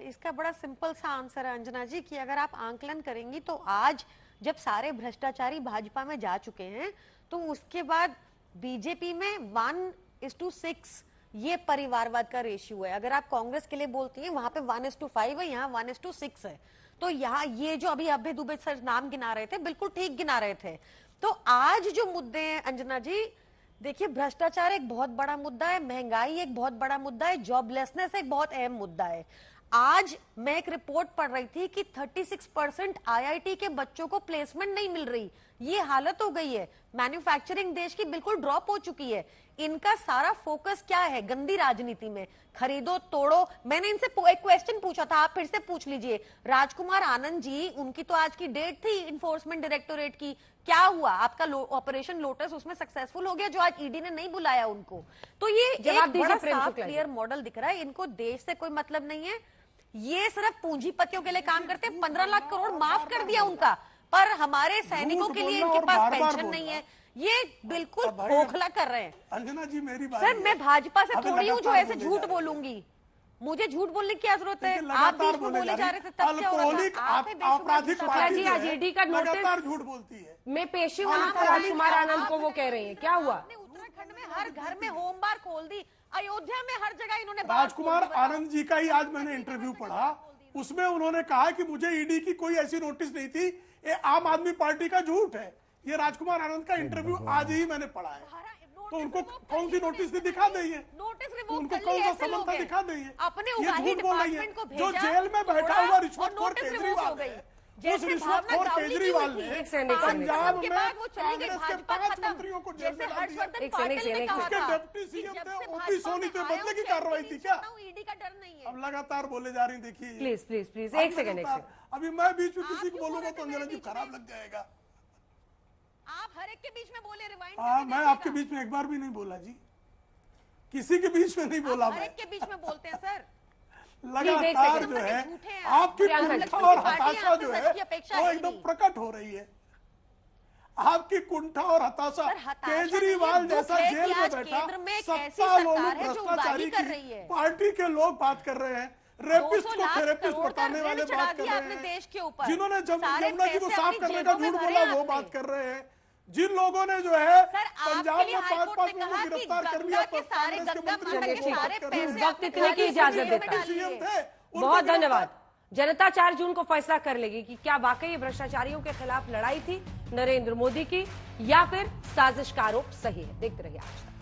इसका बड़ा सिंपल सा आंसर है अंजना जी कि अगर आप आंकलन करेंगी तो आज जब सारे भ्रष्टाचारी भाजपा में जा चुके हैं तो उसके बाद बीजेपी में 1:6 ये परिवारवाद का रेशियो है। अगर आप कांग्रेस के लिए बोलती हैं वहां पे 1:5 है, यहाँ 1:6 है। तो यहाँ ये जो अभी अभय दुबे सर नाम गिना रहे थे, बिल्कुल ठीक गिना रहे थे। तो आज जो मुद्दे हैं अंजना जी, देखिए, भ्रष्टाचार एक बहुत बड़ा मुद्दा है, महंगाई एक बहुत बड़ा मुद्दा है, जॉबलेसनेस एक बहुत अहम मुद्दा है। आज मैं एक रिपोर्ट पढ़ रही थी कि 36% आईआईटी के बच्चों को प्लेसमेंट नहीं मिल रही। ये हालत हो गई है। मैन्युफैक्चरिंग देश की बिल्कुल ड्रॉप हो चुकी है। इनका सारा फोकस क्या है? गंदी राजनीति में, खरीदो तोड़ो। मैंने इनसे एक क्वेश्चन पूछा था, आप फिर से पूछ लीजिए। राजकुमार आनंद जी, उनकी तो आज की डेट थी इन्फोर्समेंट डायरेक्टोरेट की, क्या हुआ? आपका ऑपरेशन लोटस उसमें सक्सेसफुल हो गया जो आज ईडी ने नहीं बुलाया उनको। तो ये एक बड़ा साफ क्लियर मॉडल दिख रहा है। इनको देश से कोई मतलब नहीं है, ये सिर्फ पूंजीपतियों के लिए काम करते हैं। 15 लाख करोड़ माफ कर दिया उनका, पर हमारे सैनिकों के लिए इनके पास पेंशन नहीं है। ये बिल्कुल खोखला कर रहे हैं। अंजना जी, मेरी बात सर, मैं भाजपा से थोड़ी हूँ जो ऐसे झूठ बोलूंगी। मुझे झूठ बोलने की क्या जरूरत है? आप लगातार बीच में बोले जा रहे थे तब क्या हो रहा अल्कोहलिक था? आप आपराधिक पार्टी जी, आज ईडी का लगातार नोटिस झूठ बोलती है। में पेशी होना था राजकुमार आनंद को, वो कह रही हैं, क्या हुआ? उत्तराखंड में हर घर में होम बार खोल दी, अयोध्या में हर जगह इन्होंने राजकुमार आनंद जी का ही आज मैंने इंटरव्यू पढ़ा, उसमें उन्होंने कहा कि मुझे ईडी की कोई ऐसी नोटिस नहीं थी, ये आम आदमी पार्टी का झूठ है। ये राजकुमार आनंद का इंटरव्यू आज ही मैंने पढ़ा है। तो उनको कौन सी नोटिस दिखा देंगे? नोटिस उनको कौन सा समन था दिखा देंगे? अपने ये उगाही झूठ बोल रही डिपार्टमेंट को है। जो भेजा, जेल में बैठा हुआ रिश्वतखोर नोटिस केजरीवाल हो गई। है, उस जैसे रिश्वतखोर भावना गांधी की केजरीवाल हुई ने थी, पंजाब के में बाद वो चली गई, कांग्रेस के भाजपा 5 खत्म। मंत्रियों को जेल में जैसे डाल दिया। हर्षवर्धन पाटिल ने कहा उसके था डिप्टी सीएम थे ओपी सोनी थे, बदले की कार्रवाई थी क्या? ईडी का डर नहीं है। अब लगातार बोले जा रही, देखिए प्लीज प्लीज प्लीज एक सेकंड। अभी मैं बीच में किसी को बोलूंगा तो अंजना जी खराब लग जाएगा। आप हर एक के बीच में बोले, रिवाइंड हाँ, मैं आपके बीच में एक बार भी नहीं बोला जी, किसी के बीच में नहीं बोला। हर एक के बीच में बोलते हैं सर। लगातार जो है आपकी कुंठा और हताशा जो है वो एकदम प्रकट हो रही है। आपकी कुंठा और हताशा, केजरीवाल जैसा जेल में बैठा सत्ता लोलू भ्रष्टाचारी की पार्टी के लोग बात कर रहे हैं, रेपिस्ट को थेरेपिस्ट बताने वाले बात कर रहे हैं, जिन्होंने यमुना जी को साफ करने का झूठ बोला वो बात कर रहे हैं, जिन लोगों ने जो है पंजाब में 5-5 लोगों को गिरफ्तार कर लिया, कांग्रेस के मंत्री वक्त इतने की इजाजत देता है। बहुत धन्यवाद। जनता 4 जून को फैसला कर लेगी कि क्या वाकई भ्रष्टाचारियों के खिलाफ लड़ाई थी नरेंद्र मोदी की, या फिर साजिश का आरोप सही है। देखते रहिए आज तक।